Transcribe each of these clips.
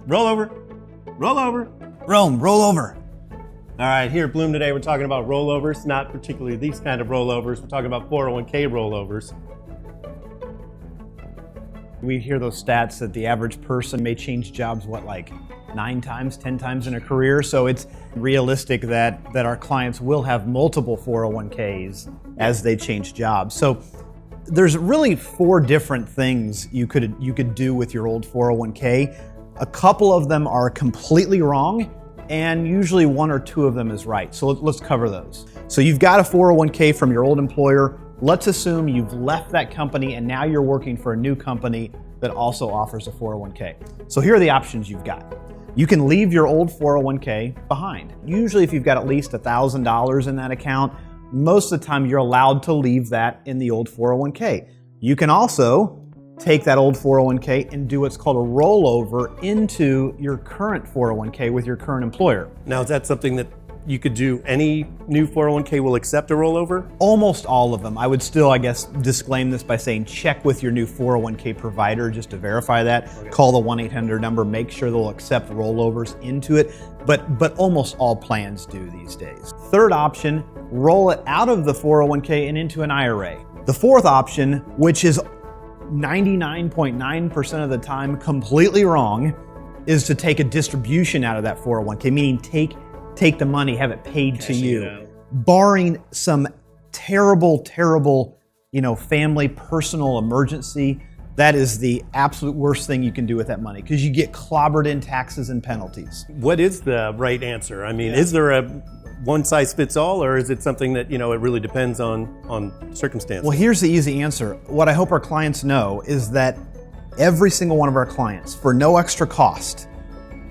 Roll over. Roll over. Rome, roll over. All right, here at Blooom today, we're talking about rollovers, not particularly these kind of rollovers. We're talking about 401k rollovers. We hear those stats that the average person may change jobs, like 9 times, 10 times in a career. So it's realistic that our clients will have multiple 401ks as they change jobs. So there's really 4 different things you could do with your old 401k. A couple of them are completely wrong, and usually 1 or 2 of them is right. So let's cover those. So you've got a 401k from your old employer. Let's assume you've left that company and now you're working for a new company that also offers a 401k. So here are the options you've got. You can leave your old 401k behind. Usually if you've got at least $1,000 in that account, most of the time you're allowed to leave that in the old 401k. You can also take that old 401k and do what's called a rollover into your current 401k with your current employer. Now, is that something that you could do? Any new 401k will accept a rollover? Almost all of them. I would still, disclaim this by saying check with your new 401k provider just to verify that. Okay. Call the 1-800 number, make sure they'll accept rollovers into it. But almost all plans do these days. Third option, roll it out of the 401k and into an IRA. The fourth option, which is 99.9% of the time completely wrong, is to take a distribution out of that 401k, meaning take the money, have it paid to you. Barring some terrible, family, personal emergency, that is the absolute worst thing you can do with that money because you get clobbered in taxes and penalties. What is the right answer? I mean, is there a one size fits all, or is it something that, it really depends on circumstances? Well, here's the easy answer. What I hope our clients know is that every single one of our clients, for no extra cost,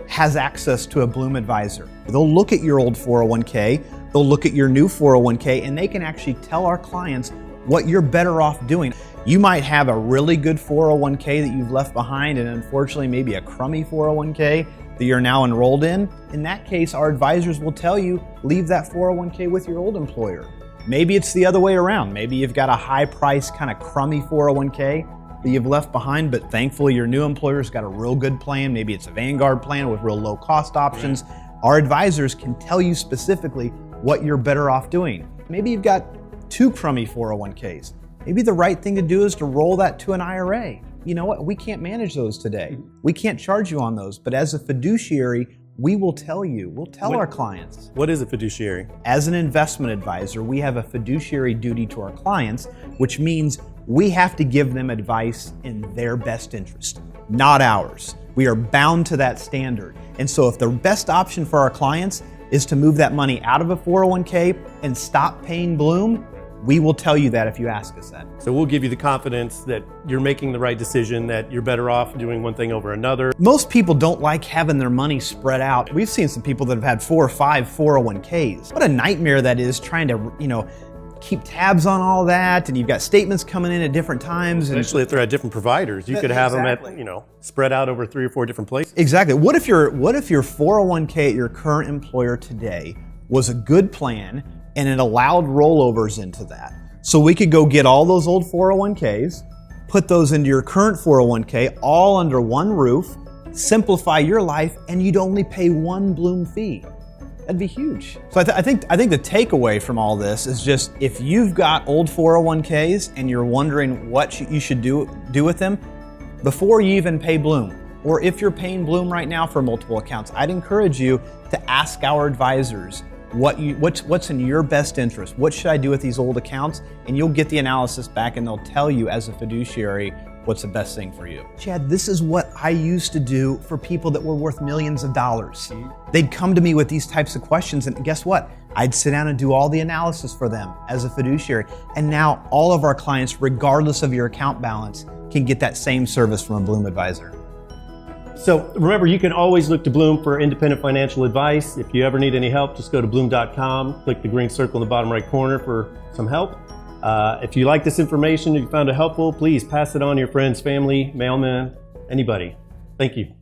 has access to a Blooom advisor. They'll look at your old 401k, they'll look at your new 401k, and they can actually tell our clients what you're better off doing. You might have a really good 401k that you've left behind, and unfortunately maybe a crummy 401k that you're now enrolled in. In that case, our advisors will tell you, leave that 401k with your old employer. Maybe it's the other way around. Maybe you've got a high price, kind of crummy 401k that you've left behind, but thankfully your new employer's got a real good plan. Maybe it's a Vanguard plan with real low cost options. Right. Our advisors can tell you specifically what you're better off doing. Maybe you've got 2 crummy 401ks. Maybe the right thing to do is to roll that to an IRA. You know what? We can't manage those today. We can't charge you on those, but as a fiduciary, we will tell you, we'll tell our clients. What is a fiduciary? As an investment advisor, we have a fiduciary duty to our clients, which means we have to give them advice in their best interest, not ours. We are bound to that standard. And so if the best option for our clients is to move that money out of a 401k and stop paying Blooom, we will tell you that if you ask us that. So we'll give you the confidence that you're making the right decision, that you're better off doing one thing over another. Most people don't like having their money spread out. We've seen some people that have had 4 or 5 401ks. What a nightmare that is, trying to, keep tabs on all that, and you've got statements coming in at different times. Especially if they're at different providers. You could have them at, spread out over 3 or 4 different places. Exactly. What if your 401k at your current employer today was a good plan and it allowed rollovers into that? So we could go get all those old 401ks, put those into your current 401k, all under one roof, simplify your life, and you'd only pay 1 Blooom fee. That'd be huge. So I think the takeaway from all this is just, if you've got old 401ks and you're wondering what you should do with them, before you even pay Blooom, or if you're paying Blooom right now for multiple accounts, I'd encourage you to ask our advisors what's in your best interest. What should I do with these old accounts? And you'll get the analysis back, and they'll tell you as a fiduciary what's the best thing for you. Chad, this is what I used to do for people that were worth millions of dollars. They'd come to me with these types of questions, and guess what? I'd sit down and do all the analysis for them as a fiduciary. And now all of our clients, regardless of your account balance, can get that same service from a Blooom advisor. So remember, you can always look to Blooom for independent financial advice. If you ever need any help, just go to Blooom.com, click the green circle in the bottom right corner for some help. If you like this information, if you found it helpful, please pass it on to your friends, family, mailman, anybody. Thank you.